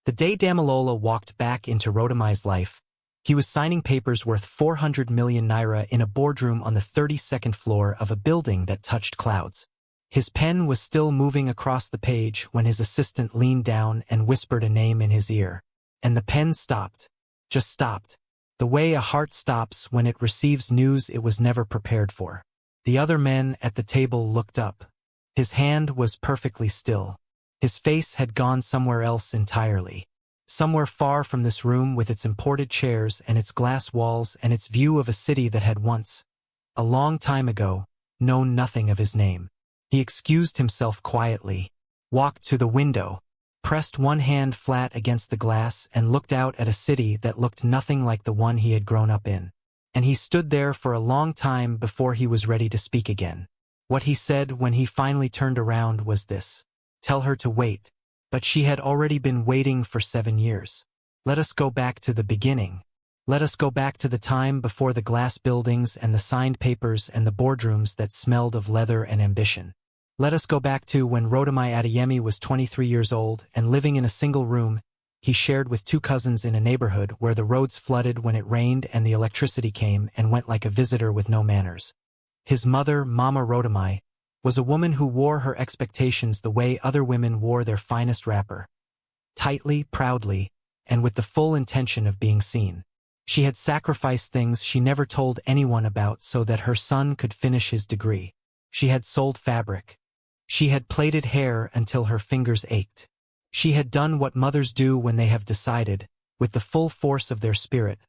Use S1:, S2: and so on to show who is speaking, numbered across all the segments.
S1: The day Damilola walked back into Rodomai's life, he was signing papers worth 400 million naira in a boardroom on the 32nd floor of a building that touched clouds. His pen was still moving across the page when his assistant leaned down and whispered a name in his ear. And the pen stopped. Just stopped. The way a heart stops when it receives news it was never prepared for. The other men at the table looked up. His hand was perfectly still. His face had gone somewhere else entirely. Somewhere far from this room with its imported chairs and its glass walls and its view of a city that had once, a long time ago, known nothing of his name. He excused himself quietly, walked to the window, pressed one hand flat against the glass and looked out at a city that looked nothing like the one he had grown up in. And he stood there for a long time before he was ready to speak again. What he said when he finally turned around was this: "Tell her to wait." But she had already been waiting for 7 years. Let us go back to the beginning. Let us go back to the time before the glass buildings and the signed papers and the boardrooms that smelled of leather and ambition. Let us go back to when Rodomai Adeyemi was 23 years old and living in a single room he shared with 2 cousins in a neighborhood where the roads flooded when it rained and the electricity came and went like a visitor with no manners. His mother, Mama Rodomai, was a woman who wore her expectations the way other women wore their finest wrapper. Tightly, proudly, and with the full intention of being seen. She had sacrificed things she never told anyone about so that her son could finish his degree. She had sold fabric. She had plaited hair until her fingers ached. She had done what mothers do when they have decided, with the full force of their spirit,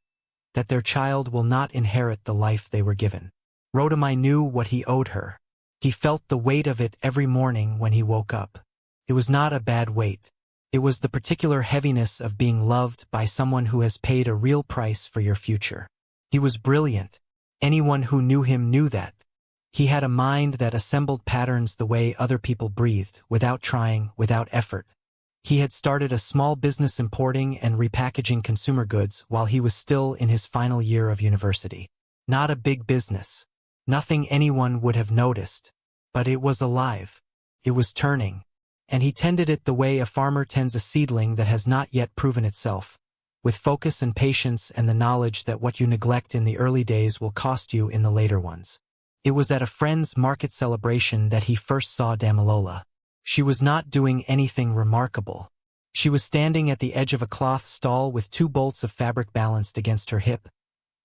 S1: that their child will not inherit the life they were given. Rodomai knew what he owed her. He felt the weight of it every morning when he woke up. It was not a bad weight. It was the particular heaviness of being loved by someone who has paid a real price for your future. He was brilliant. Anyone who knew him knew that. He had a mind that assembled patterns the way other people breathed, without trying, without effort. He had started a small business importing and repackaging consumer goods while he was still in his final year of university. Not a big business. Nothing anyone would have noticed. But it was alive. It was turning. And he tended it the way a farmer tends a seedling that has not yet proven itself, with focus and patience and the knowledge that what you neglect in the early days will cost you in the later ones. It was at a friend's market celebration that he first saw Damilola. She was not doing anything remarkable. She was standing at the edge of a cloth stall with 2 bolts of fabric balanced against her hip,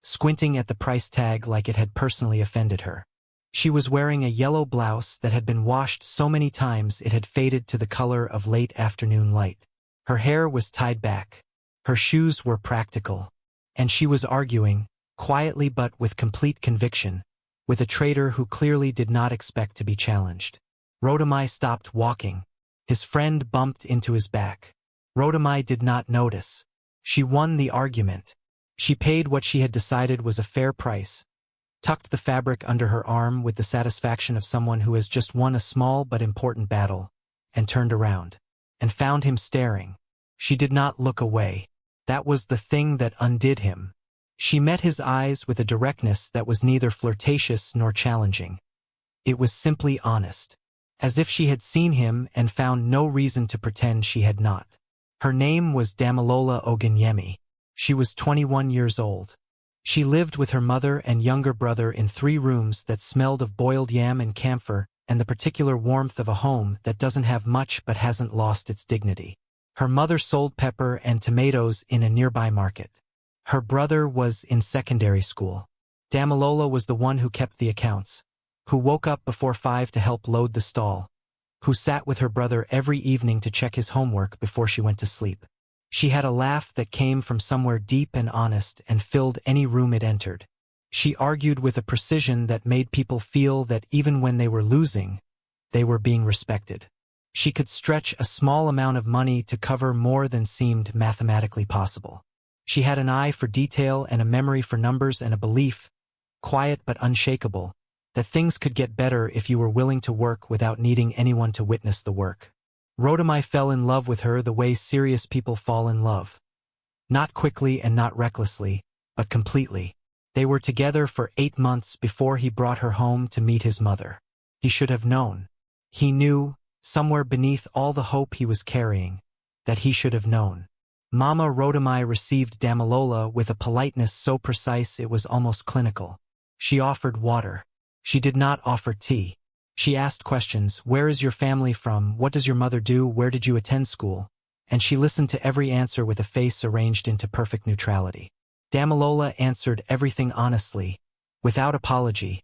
S1: squinting at the price tag like it had personally offended her. She was wearing a yellow blouse that had been washed so many times it had faded to the color of late afternoon light. Her hair was tied back. Her shoes were practical. And she was arguing, quietly but with complete conviction, with a trader who clearly did not expect to be challenged. Rodomai stopped walking. His friend bumped into his back. Rodomai did not notice. She won the argument. She paid what she had decided was a fair price, tucked the fabric under her arm with the satisfaction of someone who has just won a small but important battle, and turned around, and found him staring. She did not look away. That was the thing that undid him. She met his eyes with a directness that was neither flirtatious nor challenging. It was simply honest, as if she had seen him and found no reason to pretend she had not. Her name was Damilola Ogunyemi. She was 21 years old. She lived with her mother and younger brother in 3 rooms that smelled of boiled yam and camphor and the particular warmth of a home that doesn't have much but hasn't lost its dignity. Her mother sold pepper and tomatoes in a nearby market. Her brother was in secondary school. Damilola was the one who kept the accounts, who woke up before 5 to help load the stall, who sat with her brother every evening to check his homework before she went to sleep. She had a laugh that came from somewhere deep and honest and filled any room it entered. She argued with a precision that made people feel that even when they were losing, they were being respected. She could stretch a small amount of money to cover more than seemed mathematically possible. She had an eye for detail and a memory for numbers and a belief, quiet but unshakable, that things could get better if you were willing to work without needing anyone to witness the work. Rodomai fell in love with her the way serious people fall in love. Not quickly and not recklessly, but completely. They were together for 8 months before he brought her home to meet his mother. He should have known. He knew, somewhere beneath all the hope he was carrying, that he should have known. Mama Rodomai received Damalola with a politeness so precise it was almost clinical. She offered water. She did not offer tea. She asked questions: where is your family from, what does your mother do, where did you attend school? And she listened to every answer with a face arranged into perfect neutrality. Damalola answered everything honestly, without apology,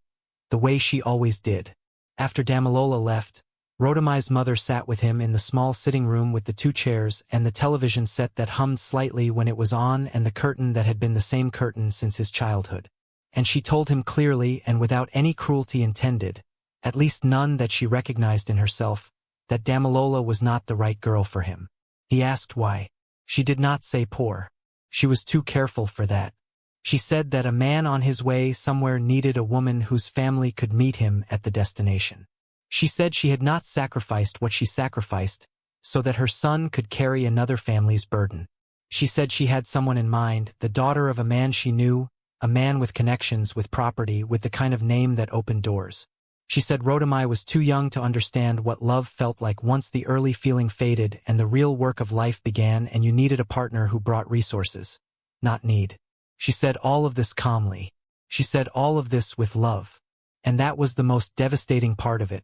S1: the way she always did. After Damalola left, Rodomai's mother sat with him in the small sitting room with the 2 chairs and the television set that hummed slightly when it was on and the curtain that had been the same curtain since his childhood. And she told him clearly and without any cruelty intended, at least none that she recognized in herself, that Damalola was not the right girl for him. He asked why. She did not say poor. She was too careful for that. She said that a man on his way somewhere needed a woman whose family could meet him at the destination. She said she had not sacrificed what she sacrificed so that her son could carry another family's burden. She said she had someone in mind, the daughter of a man she knew, a man with connections, with property, with the kind of name that opened doors. She said Rodomai was too young to understand what love felt like once the early feeling faded and the real work of life began, and you needed a partner who brought resources, not need. She said all of this calmly. She said all of this with love. And that was the most devastating part of it,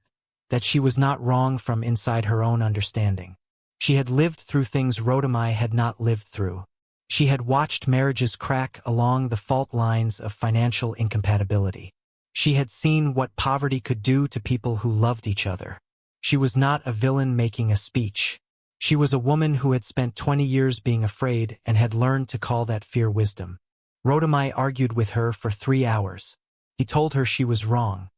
S1: that she was not wrong from inside her own understanding. She had lived through things Rodomai had not lived through. She had watched marriages crack along the fault lines of financial incompatibility. She had seen what poverty could do to people who loved each other. She was not a villain making a speech. She was a woman who had spent 20 years being afraid and had learned to call that fear wisdom. Rodomai argued with her for 3 hours. He told her she was wrong.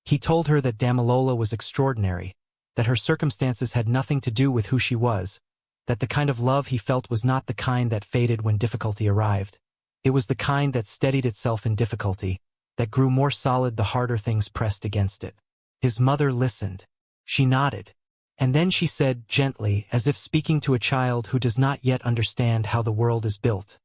S1: He told her that Damalola was extraordinary, that her circumstances had nothing to do with who she was, that the kind of love he felt was not the kind that faded when difficulty arrived. It was the kind that steadied itself in difficulty, that grew more solid the harder things pressed against it. His mother listened. She nodded. And then she said, gently, as if speaking to a child who does not yet understand how the world is built,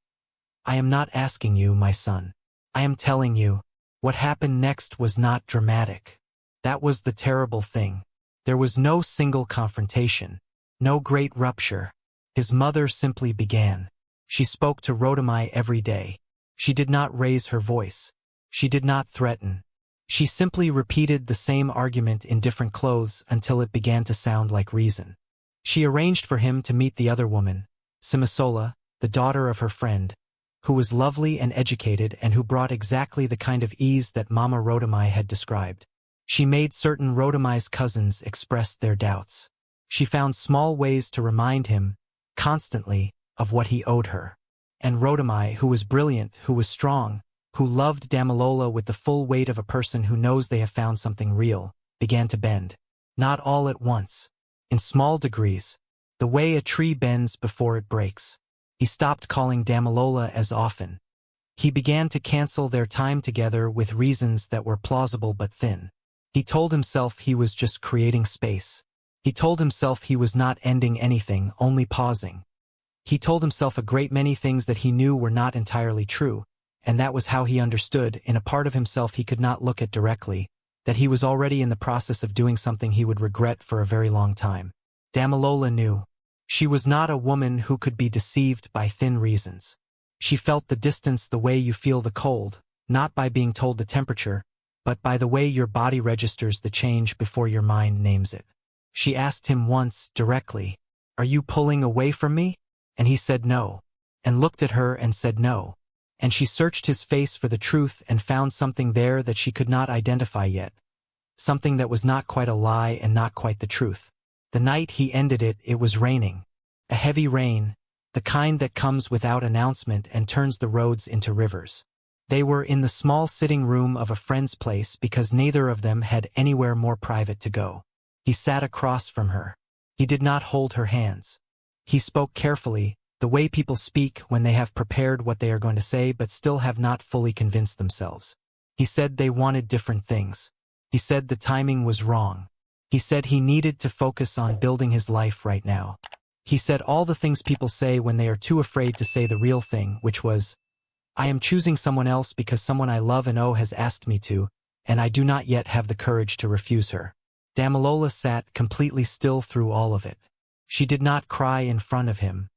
S1: I am not asking you, my son. I am telling you, what happened next was not dramatic. That was the terrible thing. There was no single confrontation, no great rupture. His mother simply began. She spoke to Rodomai every day. She did not raise her voice. She did not threaten. She simply repeated the same argument in different clothes until it began to sound like reason. She arranged for him to meet the other woman, Simisola, the daughter of her friend, who was lovely and educated and who brought exactly the kind of ease that Mama Rodomai had described. She made certain Rodomai's cousins express their doubts. She found small ways to remind him, constantly, of what he owed her. And Rodomai, who was brilliant, who was strong, who loved Damalola with the full weight of a person who knows they have found something real, began to bend. Not all at once. In small degrees. The way a tree bends before it breaks. He stopped calling Damalola as often. He began to cancel their time together with reasons that were plausible but thin. He told himself he was just creating space. He told himself he was not ending anything, only pausing. He told himself a great many things that he knew were not entirely true, and that was how he understood, in a part of himself he could not look at directly, that he was already in the process of doing something he would regret for a very long time. Damalola knew. She was not a woman who could be deceived by thin reasons. She felt the distance the way you feel the cold, not by being told the temperature, but by the way your body registers the change before your mind names it. She asked him once, directly, "Are you pulling away from me?" And he said no, and looked at her and said no. And she searched his face for the truth and found something there that she could not identify yet, something that was not quite a lie and not quite the truth. The night he ended it, it was raining. A heavy rain, the kind that comes without announcement and turns the roads into rivers. They were in the small sitting room of a friend's place because neither of them had anywhere more private to go. He sat across from her. He did not hold her hands. He spoke carefully, the way people speak when they have prepared what they are going to say but still have not fully convinced themselves. He said they wanted different things. He said the timing was wrong. He said he needed to focus on building his life right now. He said all the things people say when they are too afraid to say the real thing, which was, I am choosing someone else because someone I love and owe has asked me to, and I do not yet have the courage to refuse her. Damalola sat completely still through all of it. She did not cry in front of him.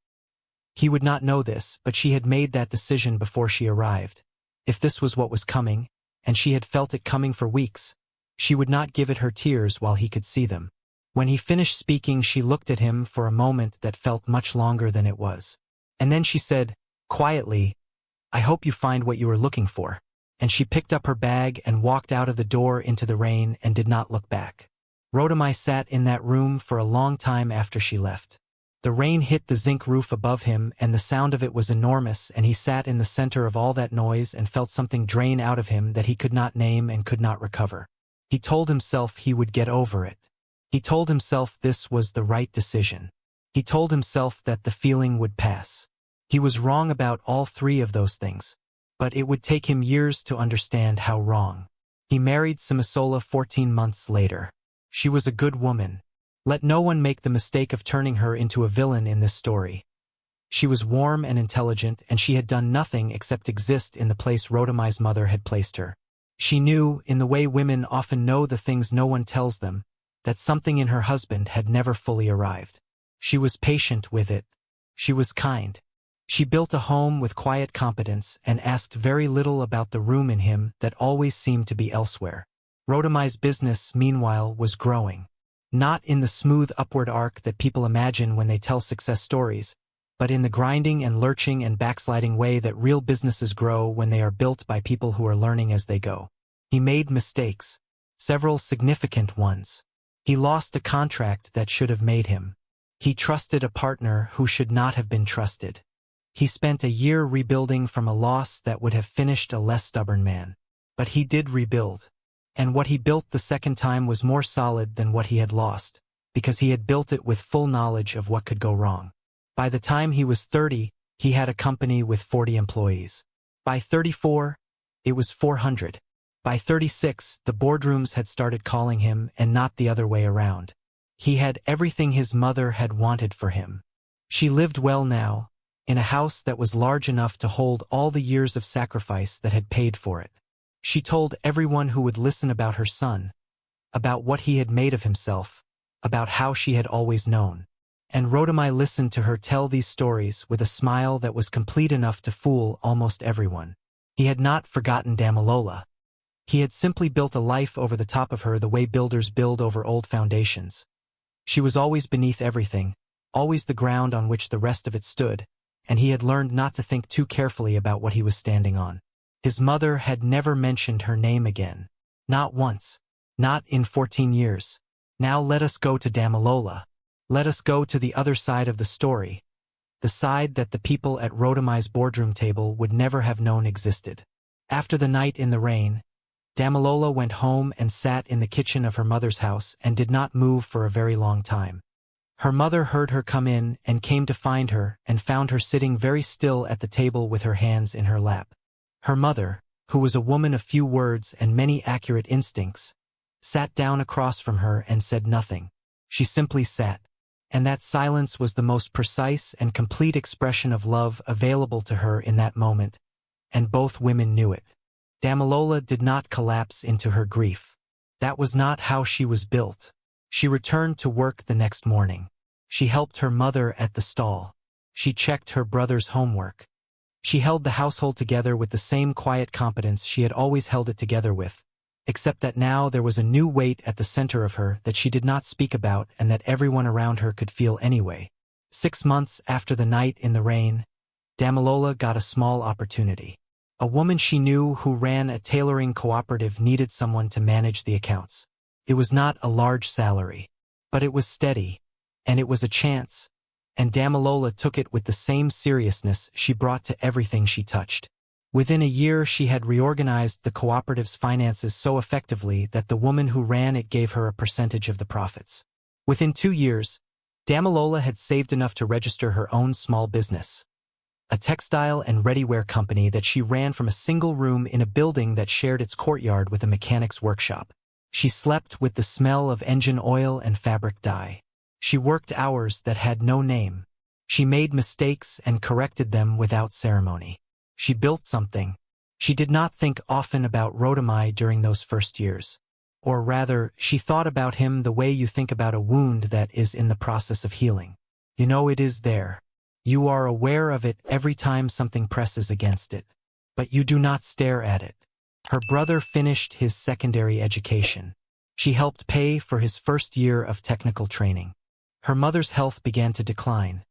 S1: He would not know this, but she had made that decision before she arrived. If this was what was coming, and she had felt it coming for weeks, she would not give it her tears while he could see them. When he finished speaking, she looked at him for a moment that felt much longer than it was. And then she said, quietly, "I hope you find what you are looking for." And she picked up her bag and walked out of the door into the rain and did not look back. Rodomai sat in that room for a long time after she left. The rain hit the zinc roof above him, and the sound of it was enormous, and he sat in the center of all that noise and felt something drain out of him that he could not name and could not recover. He told himself he would get over it. He told himself this was the right decision. He told himself that the feeling would pass. He was wrong about all three of those things, but it would take him years to understand how wrong. He married Simisola 14 months later. She was a good woman. Let no one make the mistake of turning her into a villain in this story. She was warm and intelligent, and she had done nothing except exist in the place Rodomai's mother had placed her. She knew, in the way women often know the things no one tells them, that something in her husband had never fully arrived. She was patient with it. She was kind. She built a home with quiet competence and asked very little about the room in him that always seemed to be elsewhere. Rodomai's business, meanwhile, was growing. Not in the smooth upward arc that people imagine when they tell success stories, but in the grinding and lurching and backsliding way that real businesses grow when they are built by people who are learning as they go. He made mistakes, several significant ones. He lost a contract that should have made him. He trusted a partner who should not have been trusted. He spent a year rebuilding from a loss that would have finished a less stubborn man. But he did rebuild. And what he built the second time was more solid than what he had lost, because he had built it with full knowledge of what could go wrong. By the time he was 30, he had a company with 40 employees. By 34, it was 400. By 36, the boardrooms had started calling him and not the other way around. He had everything his mother had wanted for him. She lived well now, in a house that was large enough to hold all the years of sacrifice that had paid for it. She told everyone who would listen about her son, about what he had made of himself, about how she had always known. And Rodomai listened to her tell these stories with a smile that was complete enough to fool almost everyone. He had not forgotten Damilola. He had simply built a life over the top of her the way builders build over old foundations. She was always beneath everything, always the ground on which the rest of it stood, and he had learned not to think too carefully about what he was standing on. His mother had never mentioned her name again. Not once. Not in 14 years. Now let us go to Damilola. Let us go to the other side of the story, the side that the people at Rodomai's boardroom table would never have known existed. After the night in the rain, Damilola went home and sat in the kitchen of her mother's house and did not move for a very long time. Her mother heard her come in and came to find her and found her sitting very still at the table with her hands in her lap. Her mother, who was a woman of few words and many accurate instincts, sat down across from her and said nothing. She simply sat. And that silence was the most precise and complete expression of love available to her in that moment, and both women knew it. Damilola did not collapse into her grief. That was not how she was built. She returned to work the next morning. She helped her mother at the stall. She checked her brother's homework. She held the household together with the same quiet competence she had always held it together with, except that now there was a new weight at the center of her that she did not speak about and that everyone around her could feel anyway. 6 months after the night in the rain, Damilola got a small opportunity. A woman she knew who ran a tailoring cooperative needed someone to manage the accounts. It was not a large salary, but it was steady, and it was a chance, and Damilola took it with the same seriousness she brought to everything she touched. Within a year she had reorganized the cooperative's finances so effectively that the woman who ran it gave her a percentage of the profits. Within 2 years, Damilola had saved enough to register her own small business, a textile and ready-wear company that she ran from a single room in a building that shared its courtyard with a mechanic's workshop. She slept with the smell of engine oil and fabric dye. She worked hours that had no name. She made mistakes and corrected them without ceremony. She built something. She did not think often about Rodomai during those first years. Or rather, she thought about him the way you think about a wound that is in the process of healing. You know it is there. You are aware of it every time something presses against it, but you do not stare at it. Her brother finished his secondary education. She helped pay for his first year of technical training. Her mother's health began to decline.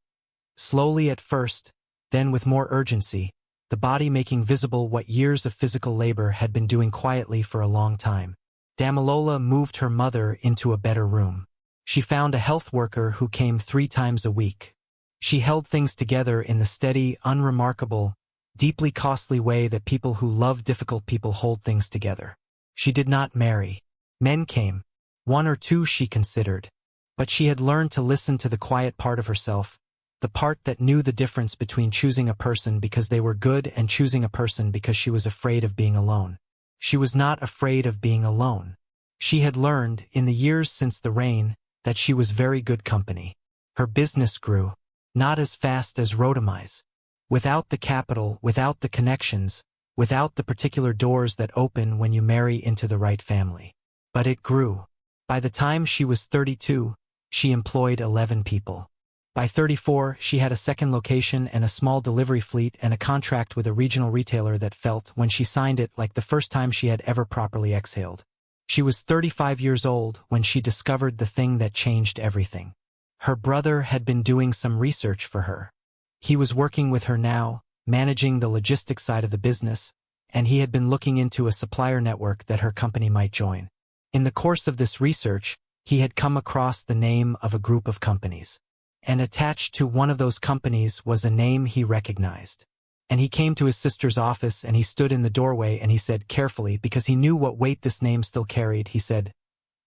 S1: Slowly at first, then with more urgency, the body making visible what years of physical labor had been doing quietly for a long time. Damilola moved her mother into a better room. She found a health worker who came 3 times a week. She held things together in the steady, unremarkable, deeply costly way that people who love difficult people hold things together. She did not marry. Men came. 1 or 2 she considered. But she had learned to listen to the quiet part of herself, the part that knew the difference between choosing a person because they were good and choosing a person because she was afraid of being alone. She was not afraid of being alone. She had learned, in the years since the rain, that she was very good company. Her business grew, not as fast as Rodamai's. Without the capital, without the connections, without the particular doors that open when you marry into the right family. But it grew. By the time she was 32, she employed 11 people. By 34, she had a second location and a small delivery fleet and a contract with a regional retailer that felt, when she signed it, like the first time she had ever properly exhaled. She was 35 years old when she discovered the thing that changed everything. Her brother had been doing some research for her. He was working with her now, managing the logistics side of the business, and he had been looking into a supplier network that her company might join. In the course of this research, he had come across the name of a group of companies. And attached to one of those companies was a name he recognized. And he came to his sister's office and he stood in the doorway and he said carefully, because he knew what weight this name still carried, he said,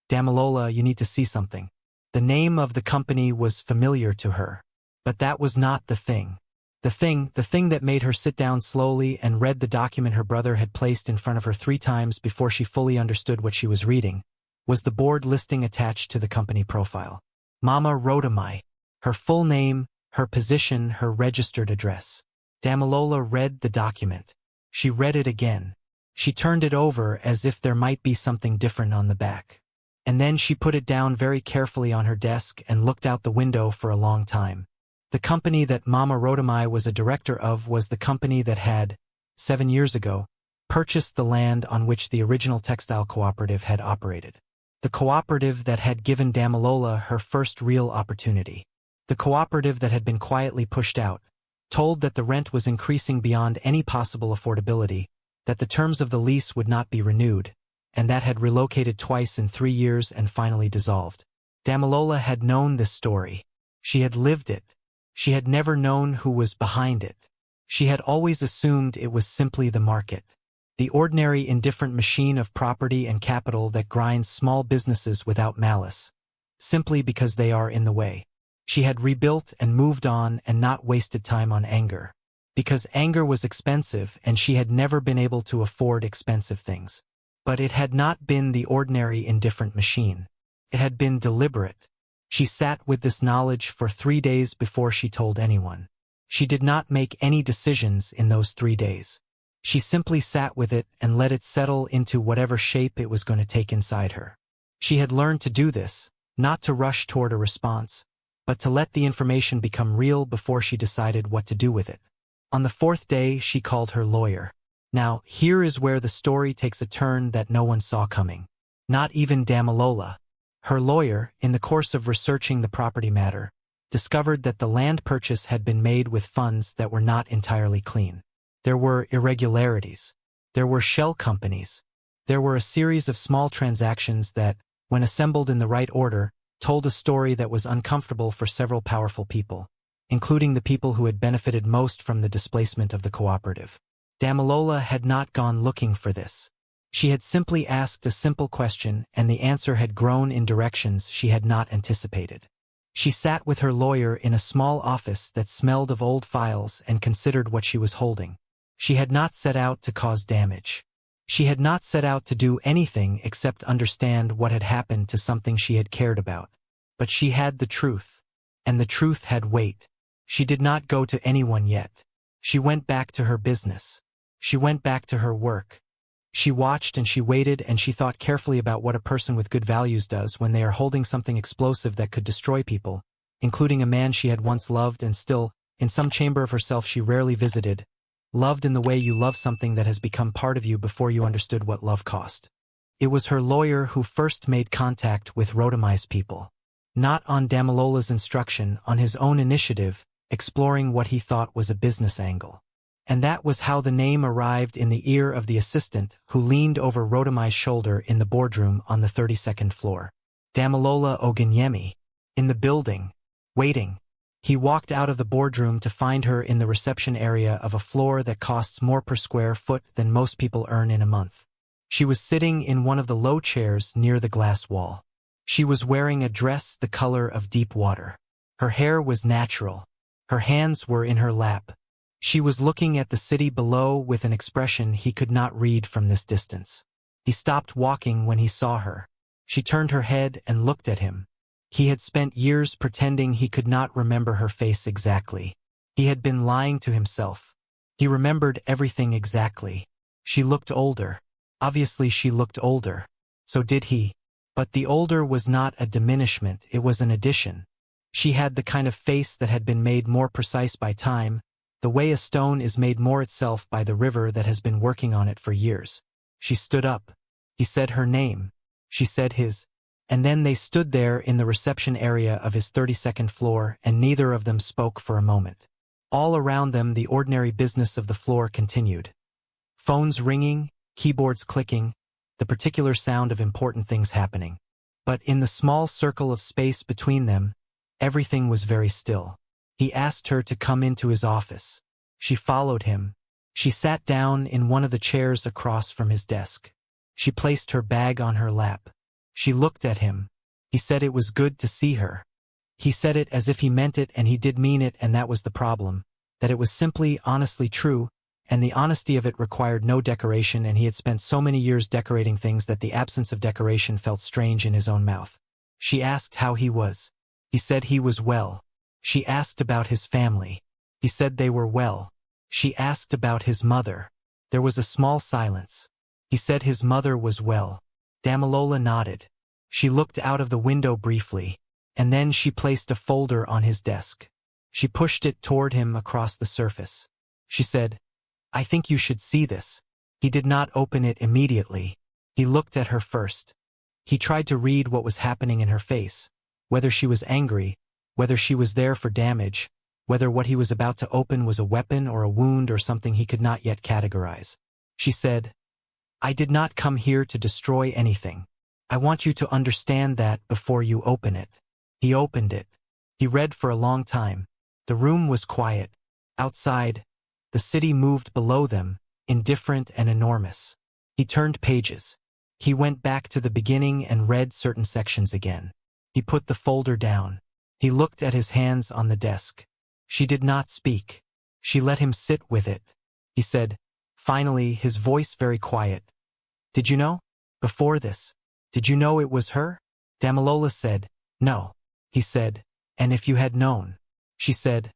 S1: "Damilola, you need to see something." The name of the company was familiar to her. But that was not the thing. The thing that made her sit down slowly and read the document her brother had placed in front of her 3 times before she fully understood what she was reading, was the board listing attached to the company profile. Mama Rodamai. Her full name, her position, her registered address. Damilola read the document. She read it again. She turned it over as if there might be something different on the back. And then she put it down very carefully on her desk and looked out the window for a long time. The company that Mama Rodamai was a director of was the company that had, 7 years ago, purchased the land on which the original textile cooperative had operated. The cooperative that had given Damilola her first real opportunity. The cooperative that had been quietly pushed out, told that the rent was increasing beyond any possible affordability, that the terms of the lease would not be renewed, and that had relocated twice in 3 years and finally dissolved. Damilola had known this story. She had lived it. She had never known who was behind it. She had always assumed it was simply the market, the ordinary indifferent machine of property and capital that grinds small businesses without malice, simply because they are in the way. She had rebuilt and moved on and not wasted time on anger. Because anger was expensive and she had never been able to afford expensive things. But it had not been the ordinary indifferent machine. It had been deliberate. She sat with this knowledge for 3 days before she told anyone. She did not make any decisions in those 3 days. She simply sat with it and let it settle into whatever shape it was going to take inside her. She had learned to do this, not to rush toward a response, but to let the information become real before she decided what to do with it. On the 4th day, she called her lawyer. Now, here is where the story takes a turn that no one saw coming. Not even Damilola. Her lawyer, in the course of researching the property matter, discovered that the land purchase had been made with funds that were not entirely clean. There were irregularities. There were shell companies. There were a series of small transactions that, when assembled in the right order, told a story that was uncomfortable for several powerful people, including the people who had benefited most from the displacement of the cooperative. Damilola had not gone looking for this. She had simply asked a simple question, and the answer had grown in directions she had not anticipated. She sat with her lawyer in a small office that smelled of old files and considered what she was holding. She had not set out to cause damage. She had not set out to do anything except understand what had happened to something she had cared about. But she had the truth, and the truth had weight. She did not go to anyone yet. She went back to her business. She went back to her work. She watched and she waited and she thought carefully about what a person with good values does when they are holding something explosive that could destroy people, including a man she had once loved and still, In some chamber of herself she rarely visited, loved in the way you love something that has become part of you before you understood what love cost. It was her lawyer who first made contact with Rotomai's people. Not on Damilola's instruction, on his own initiative, exploring what he thought was a business angle. And that was how the name arrived in the ear of the assistant who leaned over Rotomai's shoulder in the boardroom on the 32nd floor. Damilola Oganyemi. In the building. Waiting. He walked out of the boardroom to find her in the reception area of a floor that costs more per square foot than most people earn in a month. She was sitting in one of the low chairs near the glass wall. She was wearing a dress the color of deep water. Her hair was natural. Her hands were in her lap. She was looking at the city below with an expression he could not read from this distance. He stopped walking when he saw her. She turned her head and looked at him. He had spent years pretending he could not remember her face exactly. He had been lying to himself. He remembered everything exactly. She looked older. Obviously she looked older. So did he. But the older was not a diminishment, it was an addition. She had the kind of face that had been made more precise by time, the way a stone is made more itself by the river that has been working on it for years. She stood up. He said her name. She said his. And then they stood there in the reception area of his 32nd floor, and neither of them spoke for a moment. All around them the ordinary business of the floor continued. Phones ringing, keyboards clicking, the particular sound of important things happening. But in the small circle of space between them, everything was very still. He asked her to come into his office. She followed him. She sat down in one of the chairs across from his desk. She placed her bag on her lap. She looked at him. He said it was good to see her. He said it as if he meant it, and he did mean it, and that was the problem. That it was simply, honestly true, and the honesty of it required no decoration, and he had spent so many years decorating things that the absence of decoration felt strange in his own mouth. She asked how he was. He said he was well. She asked about his family. He said they were well. She asked about his mother. There was a small silence. He said his mother was well. Damilola nodded. She looked out of the window briefly, and then she placed a folder on his desk. She pushed it toward him across the surface. She said, "I think you should see this." He did not open it immediately. He looked at her first. He tried to read what was happening in her face, whether she was angry, whether she was there for damage, whether what he was about to open was a weapon or a wound or something he could not yet categorize. She said, "I did not come here to destroy anything. I want you to understand that before you open it." He opened it. He read for a long time. The room was quiet. Outside, the city moved below them, indifferent and enormous. He turned pages. He went back to the beginning and read certain sections again. He put the folder down. He looked at his hands on the desk. She did not speak. She let him sit with it. He said, finally, his voice very quiet, "Did you know? Before this, did you know it was her?" Damilola said, "No." He said, "And if you had known?" She said,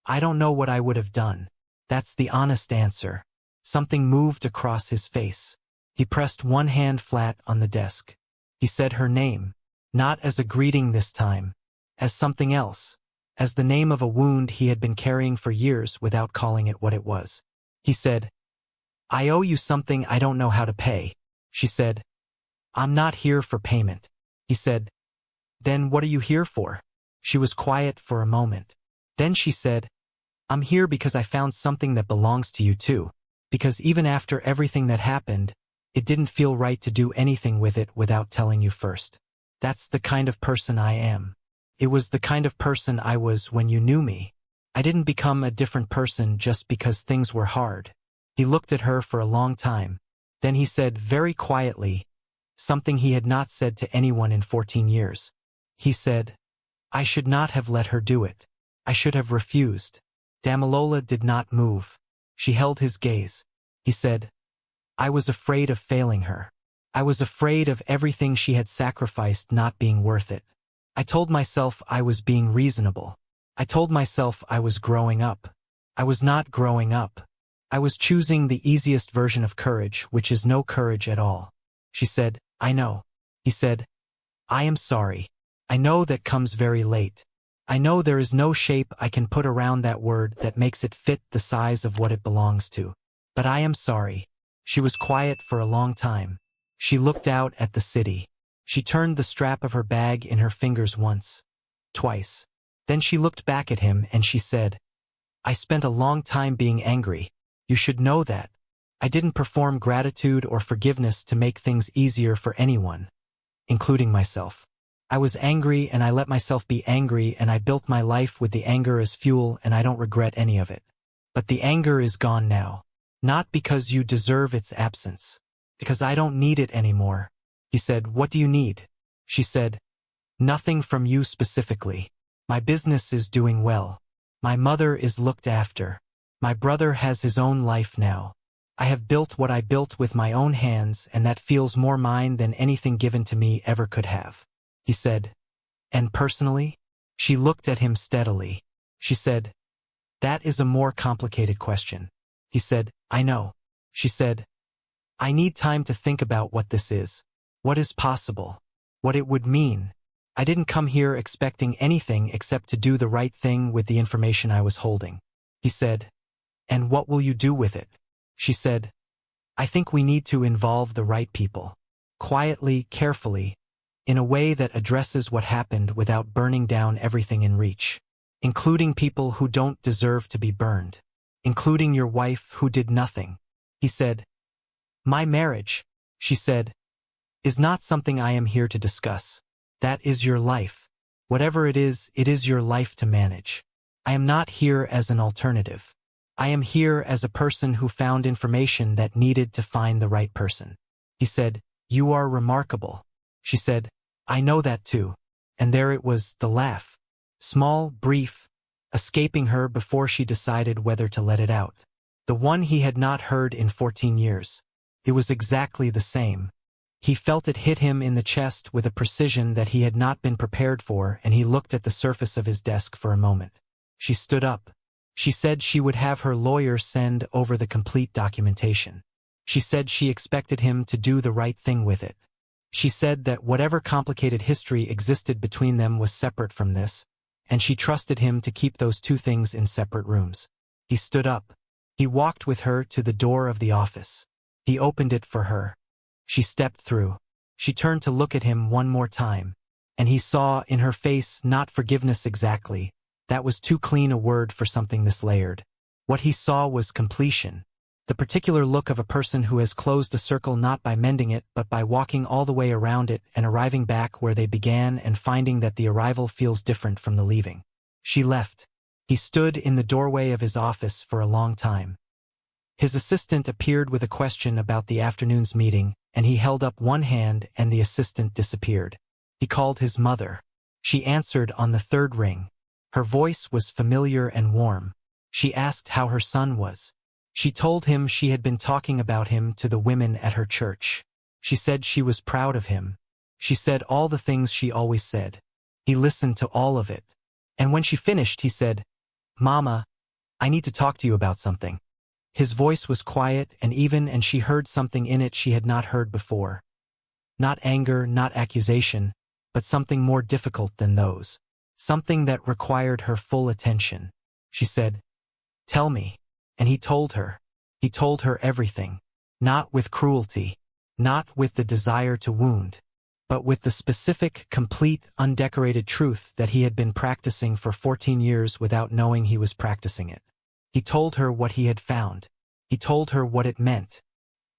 S1: "I don't know what I would have done." That's the honest answer. Something moved across his face. He pressed one hand flat on the desk. He said her name, not as a greeting this time, as something else, as the name of a wound he had been carrying for years without calling it what it was. He said, "I owe you something I don't know how to pay." She said, "I'm not here for payment." He said, "Then what are you here for?" She was quiet for a moment. Then she said, "I'm here because I found something that belongs to you too. Because even after everything that happened, it didn't feel right to do anything with it without telling you first. That's the kind of person I am. It was the kind of person I was when you knew me. I didn't become a different person just because things were hard." He looked at her for a long time. Then he said very quietly, something he had not said to anyone in 14 years. He said, "I should not have let her do it. I should have refused." Damilola did not move. She held his gaze. He said, "I was afraid of failing her. I was afraid of everything she had sacrificed not being worth it. I told myself I was being reasonable. I told myself I was growing up. I was not growing up. I was choosing the easiest version of courage, which is no courage at all." She said, "I know." He said, "I am sorry. I know that comes very late. I know there is no shape I can put around that word that makes it fit the size of what it belongs to. But I am sorry. She was quiet for a long time. She looked out at the city. She turned the strap of her bag in her fingers once, twice. Then she looked back at him and she said, I spent a long time being angry. You should know that. I didn't perform gratitude or forgiveness to make things easier for anyone, including myself. I was angry and I let myself be angry and I built my life with the anger as fuel and I don't regret any of it. But the anger is gone now. Not because you deserve its absence. Because I don't need it anymore. He said, what do you need? She said, nothing from you specifically. My business is doing well. My mother is looked after. My brother has his own life now. I have built what I built with my own hands and that feels more mine than anything given to me ever could have. He said, and personally? She looked at him steadily. She said, that is a more complicated question. He said, I know. She said, I need time to think about what this is, what is possible, what it would mean. I didn't come here expecting anything except to do the right thing with the information I was holding. He said, and what will you do with it? She said, I think we need to involve the right people. Quietly, carefully, in a way that addresses what happened without burning down everything in reach. Including people who don't deserve to be burned. Including your wife who did nothing. He said, my marriage, she said, is not something I am here to discuss. That is your life. Whatever it is your life to manage. I am not here as an alternative. I am here as a person who found information that needed to find the right person. He said, you are remarkable. She said, I know that too. And there it was, the laugh. Small, brief, escaping her before she decided whether to let it out. The one he had not heard in 14 years. It was exactly the same. He felt it hit him in the chest with a precision that he had not been prepared for, and he looked at the surface of his desk for a moment. She stood up. She said she would have her lawyer send over the complete documentation. She said she expected him to do the right thing with it. She said that whatever complicated history existed between them was separate from this, and she trusted him to keep those two things in separate rooms. He stood up. He walked with her to the door of the office. He opened it for her. She stepped through. She turned to look at him one more time, and he saw in her face not forgiveness exactly. That was too clean a word for something this layered. What he saw was completion. The particular look of a person who has closed a circle not by mending it but by walking all the way around it and arriving back where they began and finding that the arrival feels different from the leaving. She left. He stood in the doorway of his office for a long time. His assistant appeared with a question about the afternoon's meeting, and he held up one hand and the assistant disappeared. He called his mother. She answered on the third ring. Her voice was familiar and warm. She asked how her son was. She told him she had been talking about him to the women at her church. She said she was proud of him. She said all the things she always said. He listened to all of it. And when she finished, he said, Mama, I need to talk to you about something. His voice was quiet and even, and she heard something in it she had not heard before. Not anger, not accusation, but something more difficult than those. Something that required her full attention. She said, tell me. And he told her. He told her everything. Not with cruelty. Not with the desire to wound. But with the specific, complete, undecorated truth that he had been practicing for 14 years without knowing he was practicing it. He told her what he had found. He told her what it meant.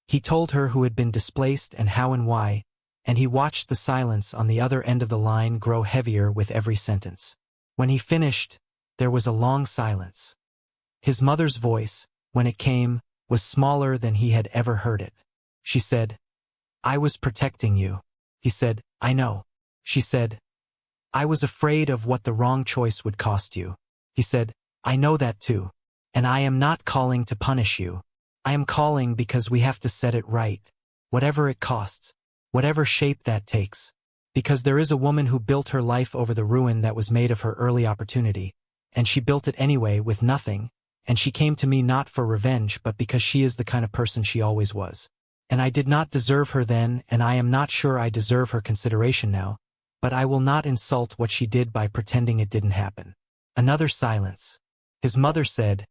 S1: He told her who had been displaced and how and why, and he watched the silence on the other end of the line grow heavier with every sentence. When he finished, there was a long silence. His mother's voice, when it came, was smaller than he had ever heard it. She said, I was protecting you. He said, I know. She said, I was afraid of what the wrong choice would cost you. He said, I know that too. And I am not calling to punish you. I am calling because we have to set it right. Whatever it costs. Whatever shape that takes. Because there is a woman who built her life over the ruin that was made of her early opportunity. And she built it anyway with nothing. And she came to me not for revenge but because she is the kind of person she always was. And I did not deserve her then, and I am not sure I deserve her consideration now. but I will not insult what she did by pretending it didn't happen. Another silence. His mother said,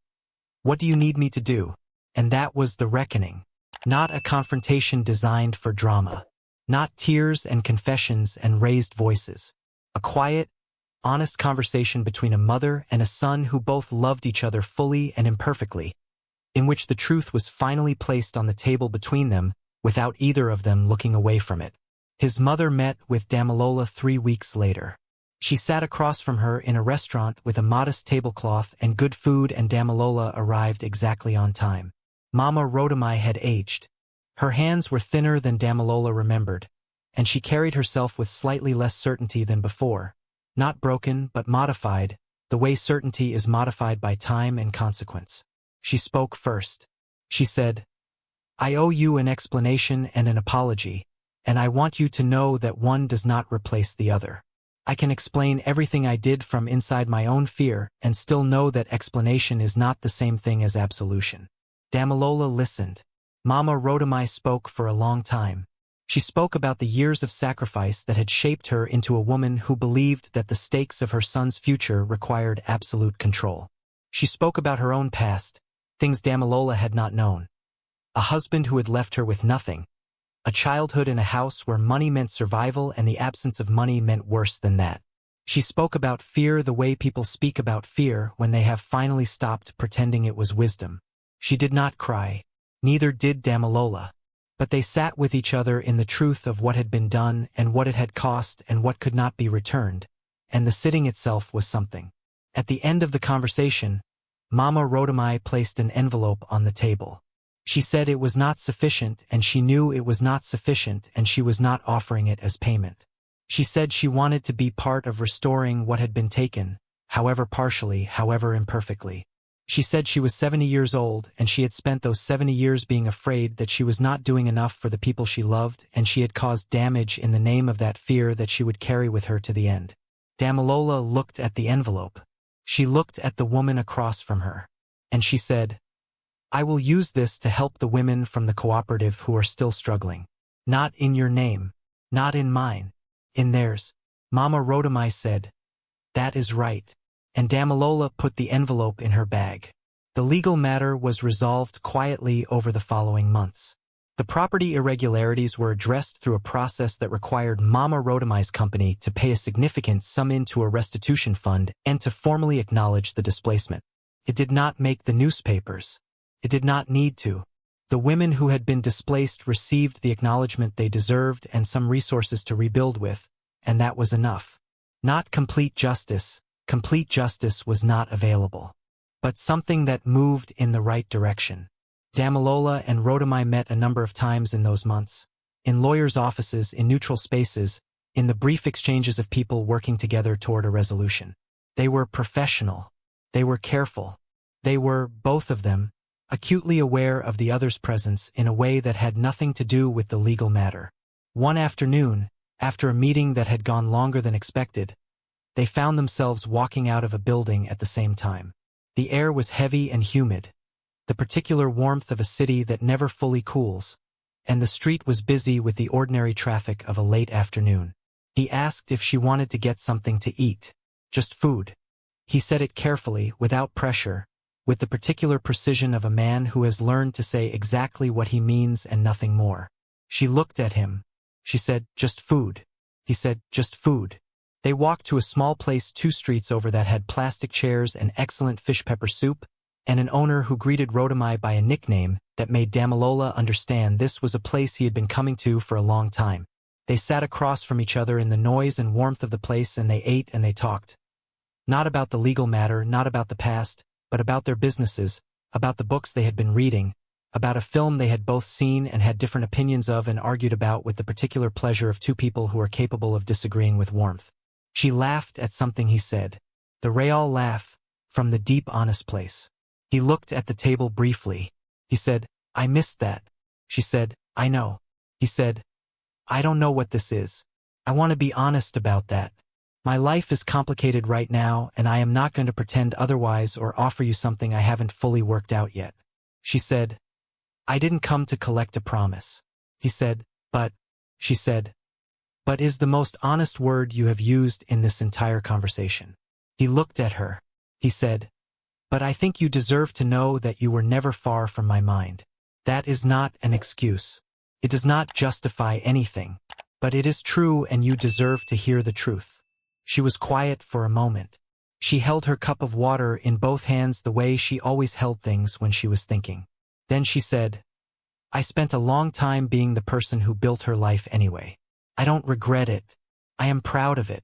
S1: "What do you need me to do?" And that was the reckoning. Not a confrontation designed for drama. Not tears and confessions and raised voices. A quiet, honest conversation between a mother and a son who both loved each other fully and imperfectly, in which the truth was finally placed on the table between them without either of them looking away from it. His mother met with Damilola 3 weeks later. She sat across from her in a restaurant with a modest tablecloth and good food, and Damilola arrived exactly on time. Mama Rodomai had aged. Her hands were thinner than Damilola remembered, and she carried herself with slightly less certainty than before. Not broken, but modified, the way certainty is modified by time and consequence. She spoke first. She said, "I owe you an explanation and an apology, and I want you to know that one does not replace the other. I can explain everything I did from inside my own fear and still know that explanation is not the same thing as absolution." Damilola listened. Mama Rodomai spoke for a long time. She spoke about the years of sacrifice that had shaped her into a woman who believed that the stakes of her son's future required absolute control. She spoke about her own past, things Damilola had not known. A husband who had left her with nothing. A childhood in a house where money meant survival and the absence of money meant worse than that. She spoke about fear the way people speak about fear when they have finally stopped pretending it was wisdom. She did not cry. Neither did Damilola. But they sat with each other in the truth of what had been done and what it had cost and what could not be returned, and the sitting itself was something. At the end of the conversation, Mama Rodomai placed an envelope on the table. She said it was not sufficient, and she knew it was not sufficient, and she was not offering it as payment. She said she wanted to be part of restoring what had been taken, however partially, however imperfectly. She said she was 70 years old, and she had spent those 70 years being afraid that she was not doing enough for the people she loved, and she had caused damage in the name of that fear that she would carry with her to the end. Damilola looked at the envelope. She looked at the woman across from her. And she said, "I will use this to help the women from the cooperative who are still struggling. Not in your name. Not in mine. In theirs." Mama Rodomai said, "That is right." And Damilola put the envelope in her bag. The legal matter was resolved quietly over the following months. The property irregularities were addressed through a process that required Mama Rodomai's company to pay a significant sum into a restitution fund and to formally acknowledge the displacement. It did not make the newspapers. It did not need to. The women who had been displaced received the acknowledgement they deserved and some resources to rebuild with, and that was enough. Not complete justice. Complete justice was not available. But something that moved in the right direction. Damilola and Rodomai met a number of times in those months. In lawyers' offices, in neutral spaces, in the brief exchanges of people working together toward a resolution. They were professional. They were careful. They were, both of them, acutely aware of the other's presence in a way that had nothing to do with the legal matter. One afternoon, after a meeting that had gone longer than expected, they found themselves walking out of a building at the same time. The air was heavy and humid, the particular warmth of a city that never fully cools, and the street was busy with the ordinary traffic of a late afternoon. He asked if she wanted to get something to eat, just food. He said it carefully, without pressure, with the particular precision of a man who has learned to say exactly what he means and nothing more. She looked at him. She said, "Just food." He said, "Just food." They walked to a small place 2 streets over that had plastic chairs and excellent fish pepper soup, and an owner who greeted Rodomai by a nickname that made Damilola understand this was a place he had been coming to for a long time. They sat across from each other in the noise and warmth of the place, and they ate and they talked. Not about the legal matter, not about the past, but about their businesses, about the books they had been reading, about a film they had both seen and had different opinions of and argued about with the particular pleasure of 2 people who are capable of disagreeing with warmth. She laughed at something he said. The real laugh, from the deep honest place. He looked at the table briefly. He said, "I missed that." She said, "I know." He said, "I don't know what this is. I want to be honest about that. My life is complicated right now, and I am not going to pretend otherwise or offer you something I haven't fully worked out yet." She said, "I didn't come to collect a promise." He said, "But," she said, but is the most honest word you have used in this entire conversation. He looked at her. He said, "But I think you deserve to know that you were never far from my mind. That is not an excuse. It does not justify anything, but it is true and you deserve to hear the truth." She was quiet for a moment. She held her cup of water in both hands the way she always held things when she was thinking. Then she said, "I spent a long time being the person who built her life anyway. I don't regret it. I am proud of it.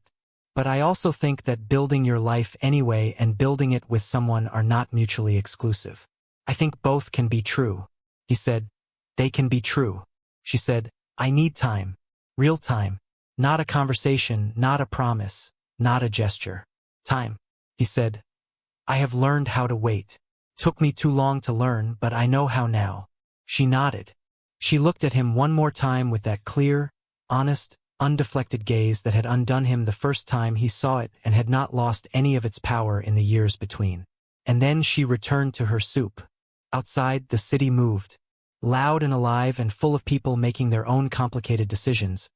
S1: But I also think that building your life anyway and building it with someone are not mutually exclusive. I think both can be true." He said, "They can be true." She said, "I need time. Real time. Not a conversation, not a promise, not a gesture. Time." He said, "I have learned how to wait. Took me too long to learn, but I know how now." She nodded. She looked at him one more time with that clear, honest, undeflected gaze that had undone him the first time he saw it and had not lost any of its power in the years between. And then she returned to her soup. Outside, the city moved. Loud and alive and full of people making their own complicated decisions,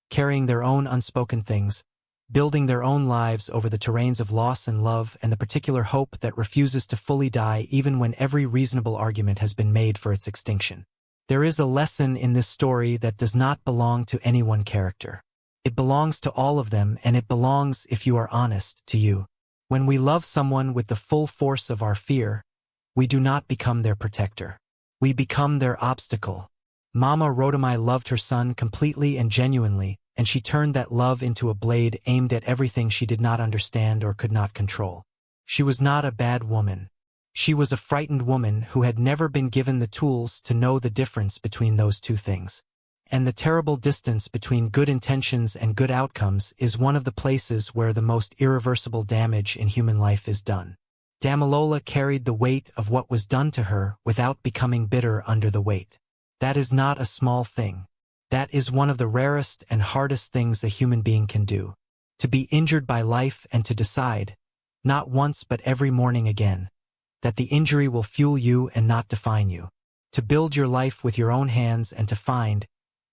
S1: carrying their own unspoken things, building their own lives over the terrains of loss and love and the particular hope that refuses to fully die even when every reasonable argument has been made for its extinction. There is a lesson in this story that does not belong to any one character. It belongs to all of them, and it belongs, if you are honest, to you. When we love someone with the full force of our fear, we do not become their protector. We become their obstacle. Mama Rodomai loved her son completely and genuinely, and she turned that love into a blade aimed at everything she did not understand or could not control. She was not a bad woman. She was a frightened woman who had never been given the tools to know the difference between those two things. And the terrible distance between good intentions and good outcomes is one of the places where the most irreversible damage in human life is done. Damilola carried the weight of what was done to her without becoming bitter under the weight. That is not a small thing. That is one of the rarest and hardest things a human being can do. To be injured by life and to decide, not once but every morning again, that the injury will fuel you and not define you. To build your life with your own hands and to find,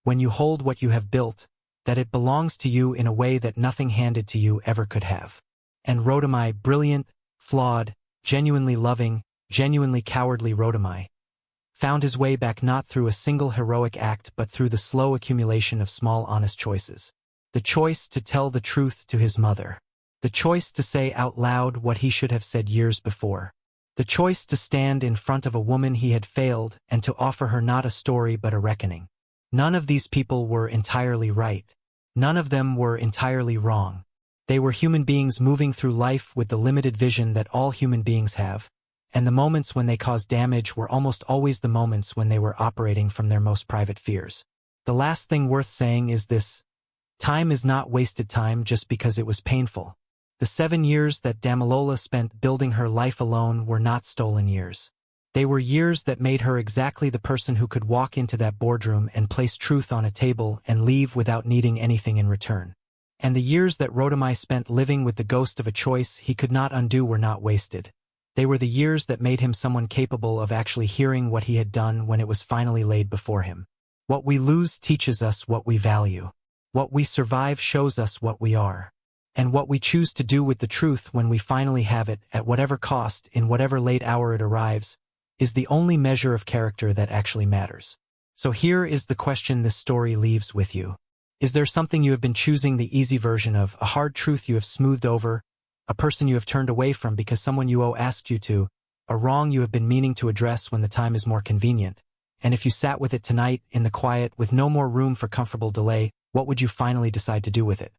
S1: when you hold what you have built, that it belongs to you in a way that nothing handed to you ever could have. And Rodomai, brilliant, flawed, genuinely loving, genuinely cowardly Rodomai, found his way back not through a single heroic act but through the slow accumulation of small honest choices. The choice to tell the truth to his mother. The choice to say out loud what he should have said years before. The choice to stand in front of a woman he had failed and to offer her not a story but a reckoning. None of these people were entirely right. None of them were entirely wrong. They were human beings moving through life with the limited vision that all human beings have, and the moments when they caused damage were almost always the moments when they were operating from their most private fears. The last thing worth saying is this: time is not wasted time just because it was painful. The 7 years that Damilola spent building her life alone were not stolen years. They were years that made her exactly the person who could walk into that boardroom and place truth on a table and leave without needing anything in return. And the years that Rodomai spent living with the ghost of a choice he could not undo were not wasted. They were the years that made him someone capable of actually hearing what he had done when it was finally laid before him. What we lose teaches us what we value. What we survive shows us what we are. And what we choose to do with the truth when we finally have it, at whatever cost, in whatever late hour it arrives, is the only measure of character that actually matters. So here is the question this story leaves with you. Is there something you have been choosing the easy version of, a hard truth you have smoothed over, a person you have turned away from because someone you owe asked you to, a wrong you have been meaning to address when the time is more convenient? And if you sat with it tonight, in the quiet, with no more room for comfortable delay, what would you finally decide to do with it?